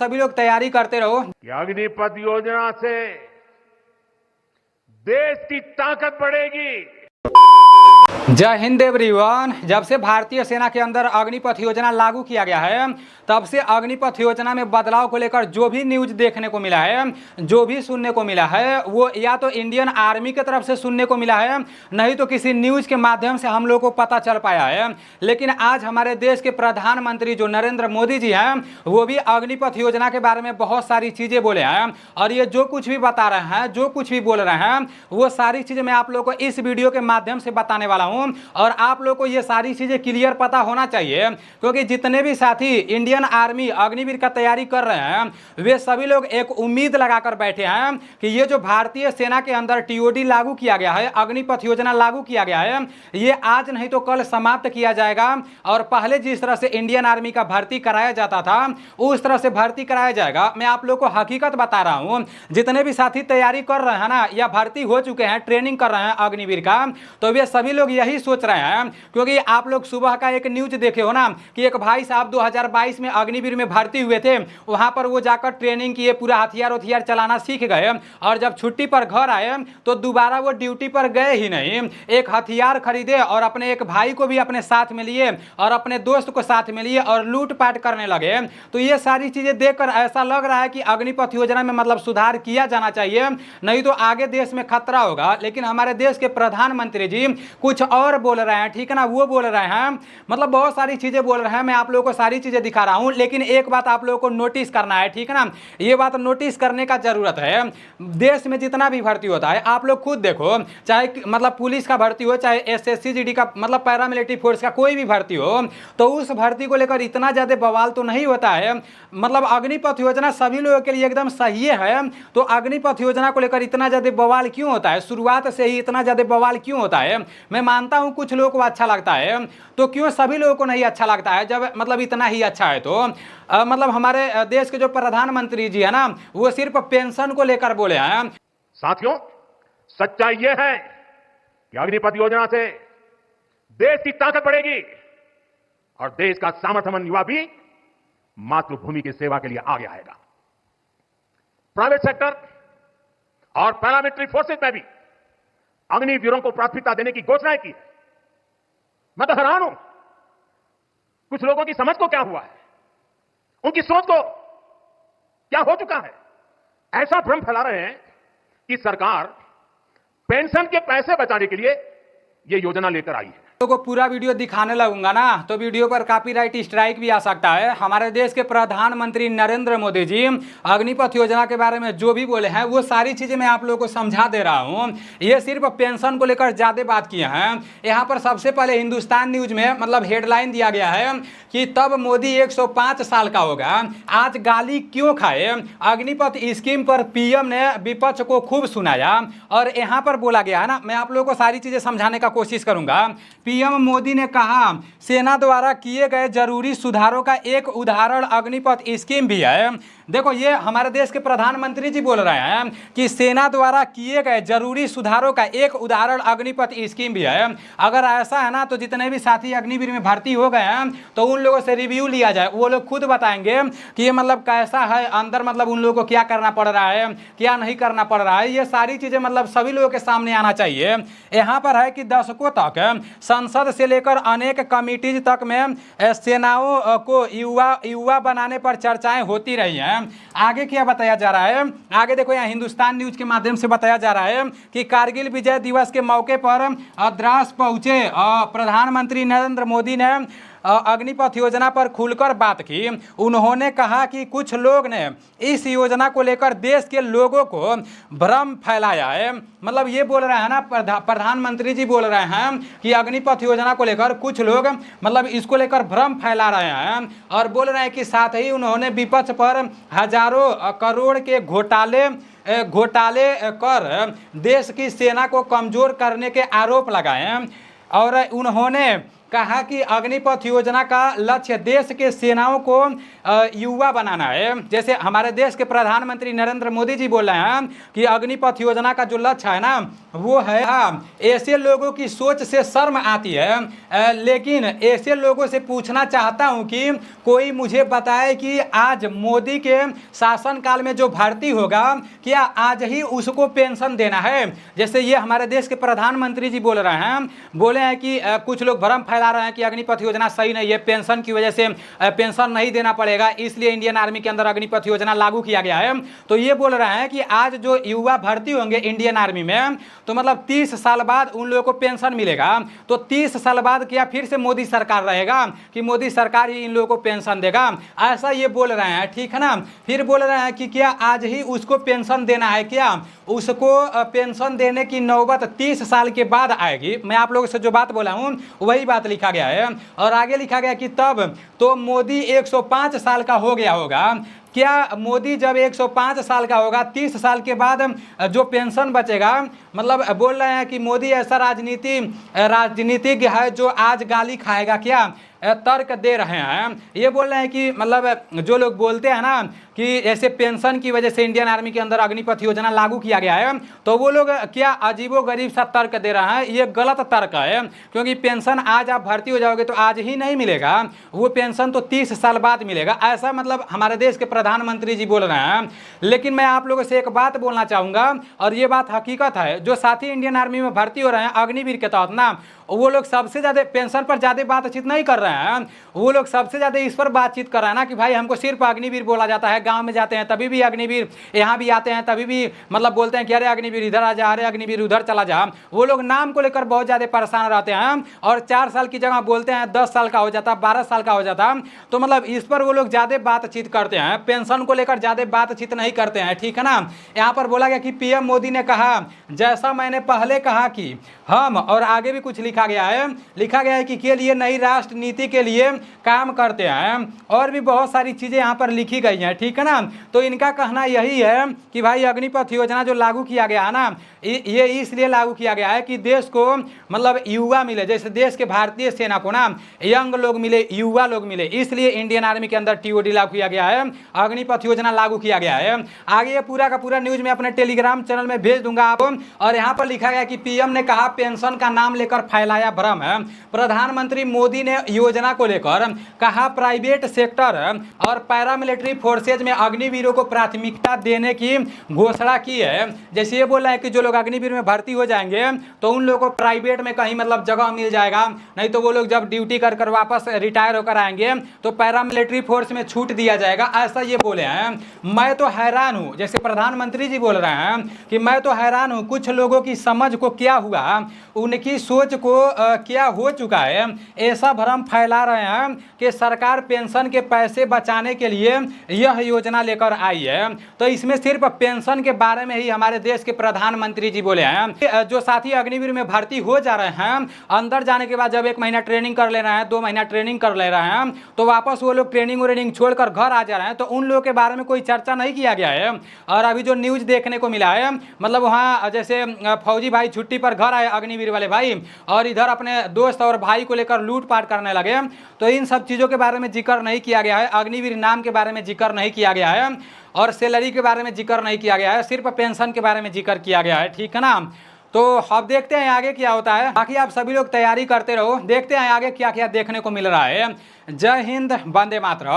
सभी लोग तैयारी करते रहो। अग्निपथ योजना से देश की ताकत बढ़ेगी। जय हिंद एवरीवन। जब से भारतीय सेना के अंदर अग्निपथ योजना लागू किया गया है तब से अग्निपथ योजना में बदलाव को लेकर जो भी न्यूज देखने को मिला है, जो भी सुनने को मिला है, वो या तो इंडियन आर्मी की तरफ से सुनने को मिला है, नहीं तो किसी न्यूज के माध्यम से हम लोग को पता चल पाया है। लेकिन आज हमारे देश के प्रधानमंत्री जो नरेंद्र मोदी जी हैं वो भी अग्निपथ योजना के बारे में बहुत सारी चीजें बोले हैं और ये जो कुछ भी बता रहे हैं, जो कुछ भी बोल रहे हैं, वो सारी चीजें मैं आप लोग को इस वीडियो के माध्यम से बताने वाला हूं। और आप लोग को ये सारी चीजें क्लियर पता होना चाहिए क्योंकि जितने भी साथी इंडियन आर्मी अग्निवीर का तैयारी कर रहे हैं वे सभी लोग एक उम्मीद लगाकर बैठे हैं कि ये जो भारतीय सेना के अंदर टीओडी लागू किया गया है, अग्निपथ योजना लागू किया गया है, ये आज नहीं तो कल समाप्त किया जाएगा और पहले जिस तरह से इंडियन आर्मी का भर्ती कराया जाता था उस तरह से भर्ती कराया जाएगा। मैं आप लोग को हकीकत बता रहा हूं। जितने भी साथी तैयारी कर रहे हैं ना या भर्ती हो चुके हैं, ट्रेनिंग कर रहे हैं अग्निवीर का, तो वे सभी लोग यही सोच रहे हैं क्योंकि आप लोग सुबह का एक न्यूज देखे हो ना कि एक भाई साहब 2022 में अग्निवीर में भर्ती हुए थे, वहां पर वो जाकर ट्रेनिंग किए, पूरा हथियार चलाना सीख गए और जब छुट्टी पर घर आए तो दोबारा वो ड्यूटी पर गए ही नहीं। एक हथियार खरीदे और अपने एक भाई को भी अपने साथ में लिए और अपने दोस्त को साथ में लिए और लूटपाट करने लगे। तो ये सारी चीजें देखकर ऐसा लग रहा है कि अग्निपथ योजना में मतलब सुधार किया जाना चाहिए, नहीं तो आगे देश में खतरा होगा। लेकिन हमारे देश के प्रधानमंत्री जी कुछ और बोल रहे हैं, ठीक है ना, वो बोल रहे हैं, मतलब बहुत सारी चीजें बोल रहे हैं। मैं आप लोगों को सारी चीजें दिखा रहा हूं, लेकिन एक बात आप लोगों को नोटिस करना है, ठीक है ना, ये बात नोटिस करने का जरूरत है। देश में जितना भी भर्ती होता है आप लोग खुद देखो, चाहे मतलब पुलिस का भर्ती हो, चाहे एसएससी जीडी का मतलब पैरामिलिट्री फोर्स का कोई भी भर्ती हो, तो उस भर्ती को लेकर इतना ज्यादा बवाल तो नहीं होता है। मतलब अग्निपथ योजना सभी लोगों के लिए एकदम सही है, तो अग्निपथ योजना को लेकर इतना ज्यादा बवाल क्यों होता है, शुरुआत से ही इतना ज्यादा बवाल क्यों होता है। मैं मानता हूं कुछ लोगों को अच्छा लगता है, तो क्यों सभी लोगों को नहीं अच्छा लगता है जब मतलब इतना ही अच्छा है। तो मतलब हमारे देश के जो प्रधानमंत्री जी है ना वो सिर्फ पेंशन को लेकर बोले हैं। साथियों, सच्चाई यह है कि अग्निपथ योजना से देश की ताकत बढ़ेगी और देश का सामर्थ्यवान युवा भी मातृभूमि की सेवा के लिए आगे आएगा। प्राइवेट सेक्टर और पैरामिलिट्री फोर्सेस में भी अग्निवीरों को प्राथमिकता देने की घोषणा की है। मैं तो हैरान हूं, कुछ लोगों की समझ को क्या हुआ है, उनकी सोच को क्या हो चुका है। ऐसा भ्रम फैला रहे हैं कि सरकार पेंशन के पैसे बचाने के लिए यह योजना लेकर आई है। को पूरा वीडियो दिखाने लगूंगा ना तो वीडियो पर कॉपीराइट स्ट्राइक भी आ सकता है। हमारे देश के प्रधानमंत्री नरेंद्र मोदी जी अग्निपथ योजना के बारे में जो भी बोले हैं वो सारी चीजें मैं आप लोगों को समझा दे रहा हूं। ये सिर्फ पेंशन को लेकर ज्यादा बात किए हैं। यहाँ पर सबसे पहले हिंदुस्तान न्यूज में मतलब हेडलाइन दिया गया है कि तब मोदी 105 साल का होगा, आज गाली क्यों खाए। अग्निपथ स्कीम पर पीएम ने विपक्ष को खूब सुनाया और यहाँ पर बोला गया है ना, मैं आप लोगों को सारी चीजें समझाने का कोशिश करूंगा। पीएम मोदी ने कहा सेना द्वारा किए गए जरूरी सुधारों का एक उदाहरण अग्निपथ स्कीम भी है। देखो ये हमारे देश के प्रधानमंत्री जी बोल रहे हैं कि सेना द्वारा किए गए जरूरी सुधारों का एक उदाहरण अग्निपथ स्कीम भी है। अगर ऐसा है ना तो जितने भी साथी अग्निवीर में भर्ती हो गए हैं तो उन लोगों से रिव्यू लिया जाए, वो लोग खुद बताएंगे कि ये मतलब कैसा है अंदर, मतलब उन लोगों को क्या करना पड़ रहा है, क्या नहीं करना पड़ रहा है। ये सारी चीजें मतलब सभी लोगों के सामने आना चाहिए। यहाँ पर है कि दशकों तक संसद से लेकर अनेक कमिटीज तक में सेनाओं को युवा बनाने पर चर्चाएं होती रही हैं। आगे क्या बताया जा रहा है, आगे देखो यहाँ हिंदुस्तान न्यूज के माध्यम से बताया जा रहा है कि कारगिल विजय दिवस के मौके पर द्रास पहुंचे प्रधानमंत्री नरेंद्र मोदी ने अग्निपथ योजना पर खुलकर बात की। उन्होंने कहा कि कुछ लोग ने इस योजना को लेकर देश के लोगों को भ्रम फैलाया है। मतलब ये बोल रहे हैं ना, प्रधानमंत्री जी बोल रहे हैं कि अग्निपथ योजना को लेकर कुछ लोग मतलब इसको लेकर भ्रम फैला रहे हैं और बोल रहे हैं कि साथ ही उन्होंने विपक्ष पर हजारों करोड़ के घोटाले कर देश की सेना को कमजोर करने के आरोप लगाए और उन्होंने कहा कि अग्निपथ योजना का लक्ष्य देश के सेनाओं को युवा बनाना है। जैसे हमारे देश के प्रधानमंत्री नरेंद्र मोदी जी बोल रहे हैं कि अग्निपथ योजना का जो लक्ष्य है ना वो है, ऐसे लोगों की सोच से शर्म आती है, लेकिन ऐसे लोगों से पूछना चाहता हूं कि कोई मुझे बताए कि आज मोदी के शासनकाल में जो भर्ती होगा क्या आज ही उसको पेंशन देना है। जैसे ये हमारे देश के प्रधानमंत्री जी बोल रहे हैं, बोले हैं कि कुछ लोग भ्रम फैला रहे हैं कि अग्निपथ योजना सही नहीं है, पेंशन की वजह से पेंशन नहीं देना पड़ेगा, इसलिए इंडियन आर्मी के अंदर अग्निपथ योजना लागू किया गया है। तो ये बोल रहे हैं कि आज जो युवा भर्ती होंगे इंडियन आर्मी में तो मतलब 30 साल बाद उन लोगों को पेंशन मिलेगा। तो 30 साल बाद क्या फिर से मोदी सरकार रहेगा कि मोदी सरकार ही इन लोगों को पेंशन देगा, ऐसा ये बोल रहे हैं, ठीक है ना। फिर बोल रहे हैं कि क्या आज ही उसको पेंशन देना है, क्या उसको पेंशन देने की नौबत 30 साल के बाद आएगी। मैं आप लोगों से जो बात बोला हूं वही बात लिखा गया है। और आगे लिखा गया कि तब तो मोदी 105 साल का हो गया होगा। क्या मोदी जब 105 साल का होगा 30 साल के बाद जो पेंशन बचेगा, मतलब बोल रहे हैं कि मोदी ऐसा राजनीतिज्ञ है जो आज गाली खाएगा क्या, तर्क दे रहे हैं। ये बोल रहे हैं कि मतलब जो लोग बोलते हैं ना कि ऐसे पेंशन की वजह से इंडियन आर्मी के अंदर अग्निपथ योजना लागू किया गया है, तो वो लोग क्या अजीबोगरीब सा तर्क दे रहे हैं। ये गलत तर्क है, क्योंकि पेंशन आज आप भर्ती हो जाओगे तो आज ही नहीं मिलेगा, वो पेंशन तो 30 साल बाद मिलेगा, ऐसा मतलब हमारे देश के प्रधानमंत्री जी बोल रहे हैं। लेकिन मैं आप लोगों से एक बात बोलना चाहूँगा, और ये बात हकीकत है, जो साथी इंडियन आर्मी में भर्ती हो रहे हैं अग्निवीर के तहत ना, वो लोग सबसे ज़्यादा पेंशन पर ज़्यादा बातचीत नहीं कर रहे हैं, वो लोग सबसे ज़्यादा इस पर बातचीत कर रहे हैं ना कि भाई हमको सिर्फ अग्निवीर बोला जाता है, गांव में जाते हैं तभी भी अग्निवीर, यहाँ भी आते हैं तभी भी मतलब बोलते हैं कि अरे अग्निवीर इधर आ जा, अरे अग्निवीर उधर चला जा। वो लोग नाम को लेकर बहुत ज़्यादा परेशान रहते हैं, और 4 साल की जगह बोलते हैं 10 साल का हो जाता, 12 साल का हो जाता। तो मतलब इस पर वो लोग ज़्यादा बातचीत करते हैं, पेंशन को लेकर ज़्यादा बातचीत नहीं करते हैं, ठीक है ना। यहाँ पर बोला गया कि पीएम मोदी ने कहा, जैसा मैंने पहले कहा कि हम, और आगे भी कुछ लिखा गया है कि के लिए नई राष्ट्र नीति के लिए काम करते हैं, और भी बहुत सारी चीज़ें यहाँ पर लिखी गई हैं, ठीक है ना। तो इनका कहना यही है कि भाई अग्निपथ योजना जो लागू किया गया है ना, ये इसलिए लागू किया गया है कि देश को मतलब युवा मिले, जैसे देश के भारतीय सेना को ना यंग लोग मिले, युवा लोग मिले, इसलिए इंडियन आर्मी के अंदर टीओडी लागू किया गया है, अग्निपथ योजना लागू किया गया है। आगे ये पूरा का पूरा न्यूज मैं अपने टेलीग्राम चैनल में भेज दूंगा आपको। और यहाँ पर लिखा गया कि पीएम ने कहा पेंशन का नाम लेकर फैलाया भ्रम है। प्रधानमंत्री मोदी ने योजना को लेकर कहा प्राइवेट सेक्टर और पैरामिलिट्री फोर्सेज में अग्निवीरों को प्राथमिकता देने की घोषणा की है। जैसे ये बोला है कि जो लोग अग्निवीर में भर्ती हो जाएंगे तो उन लोगों को प्राइवेट में कहीं मतलब जगह मिल जाएगा, नहीं तो वो लोग जब ड्यूटी कर वापस रिटायर होकर आएंगे तो पैरामिलिट्री फोर्स में छूट दिया जाएगा, ऐसा ये बोले हैं। मैं तो हैरान हूँ, जैसे प्रधानमंत्री जी बोल रहे हैं कि मैं तो हैरान हूँ, कुछ लोगों की समझ को क्या हुआ, उनकी सोच को क्या हो चुका है, ऐसा भ्रम फैला रहे हैं कि सरकार पेंशन के पैसे बचाने के लिए यह योजना लेकर आई है। तो इसमें सिर्फ पेंशन के बारे में ही हमारे देश के प्रधानमंत्री जी बोले हैं। जो साथी अग्निवीर में भर्ती हो जा रहे हैं, अंदर जाने के बाद जब 1 महीना ट्रेनिंग कर ले रहे हैं, 2 महीना ट्रेनिंग कर ले रहे हैं, तो वापस वो लोग ट्रेनिंग छोड़कर घर आ जा रहे हैं, तो उन लोगों के बारे में कोई चर्चा नहीं किया गया है। और अभी जो न्यूज देखने को मिला है, मतलब वहाँ जैसे फौजी भाई छुट्टी पर घर आए अग्निवीर वाले भाई, और इधर अपने दोस्त और भाई को लेकर लूटपाट करने लगे, तो इन सब चीज़ों के बारे में जिक्र नहीं किया गया है, अग्निवीर नाम के बारे में जिक्र नहीं किया गया है, और सैलरी के बारे में जिक्र नहीं किया गया है, सिर्फ पेंशन के बारे में जिक्र किया गया है, ठीक है ना। तो अब देखते हैं आगे क्या होता है। बाकी आप सभी लोग तैयारी करते रहो, देखते हैं आगे क्या क्या देखने को मिल रहा है। जय हिंद, वंदे मातरम।